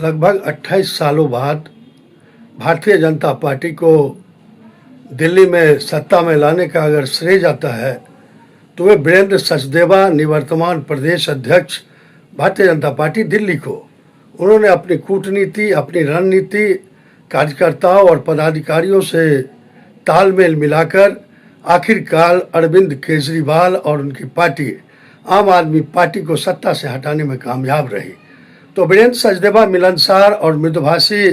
लगभग 28 सालों बाद भारतीय जनता पार्टी को दिल्ली में सत्ता में लाने का अगर श्रेय जाता है तो वे वीरेंद्र सचदेवा, निवर्तमान प्रदेश अध्यक्ष भारतीय जनता पार्टी दिल्ली को, उन्होंने अपनी कूटनीति, अपनी रणनीति, कार्यकर्ताओं और पदाधिकारियों से तालमेल मिलाकर आखिरकार अरविंद केजरीवाल और उनकी पार्टी आम आदमी पार्टी को सत्ता से हटाने में कामयाब रही। तो वीरेंद्र सचदेवा मिलनसार और मृदुभाषी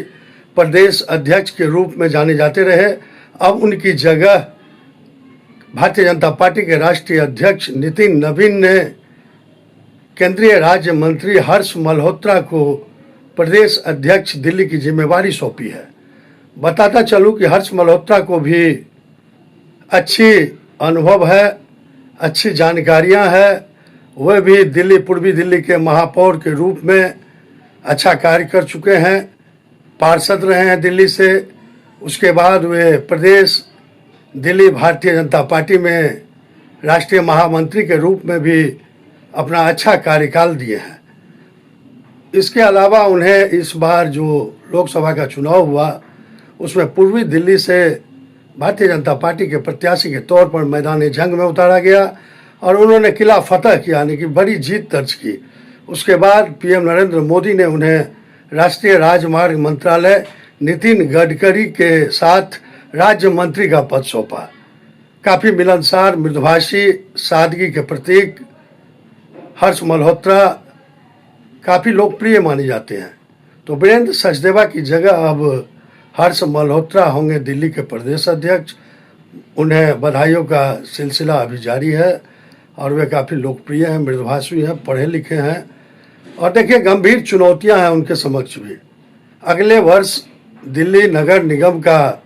प्रदेश अध्यक्ष के रूप में जाने जाते रहे। अब उनकी जगह भारतीय जनता पार्टी के राष्ट्रीय अध्यक्ष नितिन नवीन ने केंद्रीय राज्य मंत्री हर्ष मल्होत्रा को प्रदेश अध्यक्ष दिल्ली की जिम्मेवारी सौंपी है। बताता चलूं कि हर्ष मल्होत्रा को भी अच्छी अनुभव है, अच्छी जानकारियां हैं। वह भी पूर्वी दिल्ली के महापौर के रूप में अच्छा कार्य कर चुके हैं, पार्षद रहे हैं दिल्ली से। उसके बाद वे प्रदेश दिल्ली भारतीय जनता पार्टी में राष्ट्रीय महामंत्री के रूप में भी अपना अच्छा कार्यकाल दिए हैं। इसके अलावा उन्हें इस बार जो लोकसभा का चुनाव हुआ उसमें पूर्वी दिल्ली से भारतीय जनता पार्टी के प्रत्याशी के तौर पर मैदान जंग में उतारा गया और उन्होंने किला फतह किया, यानी कि बड़ी जीत दर्ज की। उसके बाद पीएम नरेंद्र मोदी ने उन्हें राष्ट्रीय राजमार्ग मंत्रालय नितिन गडकरी के साथ राज्य मंत्री का पद सौंपा। काफ़ी मिलनसार, मृदुभाषी, सादगी के प्रतीक हर्ष मल्होत्रा काफ़ी लोकप्रिय माने जाते हैं। तो वीरेंद्र सचदेवा की जगह अब हर्ष मल्होत्रा होंगे दिल्ली के प्रदेश अध्यक्ष। उन्हें बधाइयों का सिलसिला अभी जारी है और वे काफ़ी लोकप्रिय हैं, मृदुभाषी हैं, पढ़े लिखे हैं। और देखिए, गंभीर चुनौतियां हैं उनके समक्ष भी। अगले वर्ष दिल्ली नगर निगम का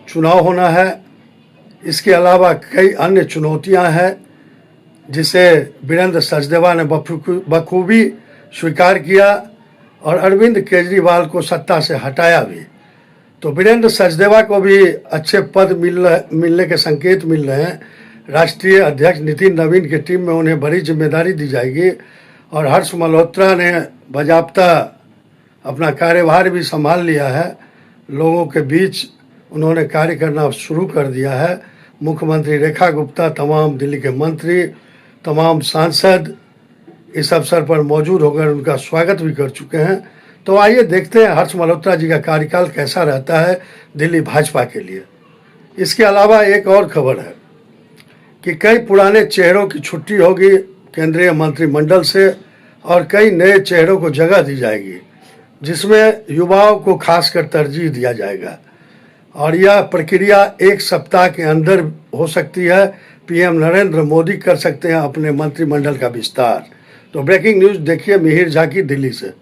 चुनाव होना है। इसके अलावा कई अन्य चुनौतियां हैं जिसे वीरेंद्र सचदेवा ने बखूबी स्वीकार किया और अरविंद केजरीवाल को सत्ता से हटाया भी। तो वीरेंद्र सचदेवा को भी अच्छे पद मिलने के संकेत मिल रहे हैं। राष्ट्रीय अध्यक्ष नितिन नवीन की टीम में उन्हें बड़ी जिम्मेदारी दी जाएगी और हर्ष मल्होत्रा ने बाज़ाब्ता अपना कार्यभार भी संभाल लिया है। लोगों के बीच उन्होंने कार्य करना शुरू कर दिया है। मुख्यमंत्री रेखा गुप्ता, तमाम दिल्ली के मंत्री, तमाम सांसद इस अवसर पर मौजूद होकर उनका स्वागत भी कर चुके हैं। तो आइए देखते हैं हर्ष मल्होत्रा जी का कार्यकाल कैसा रहता है दिल्ली भाजपा के लिए। इसके अलावा एक और खबर है कि कई पुराने चेहरों की छुट्टी होगी केंद्रीय मंत्रिमंडल से और कई नए चेहरों को जगह दी जाएगी, जिसमें युवाओं को खासकर तरजीह दिया जाएगा और यह प्रक्रिया 1 सप्ताह के अंदर हो सकती है। पीएम नरेंद्र मोदी कर सकते हैं अपने मंत्रिमंडल का विस्तार। तो ब्रेकिंग न्यूज़ देखिए मिहिर झा की दिल्ली से।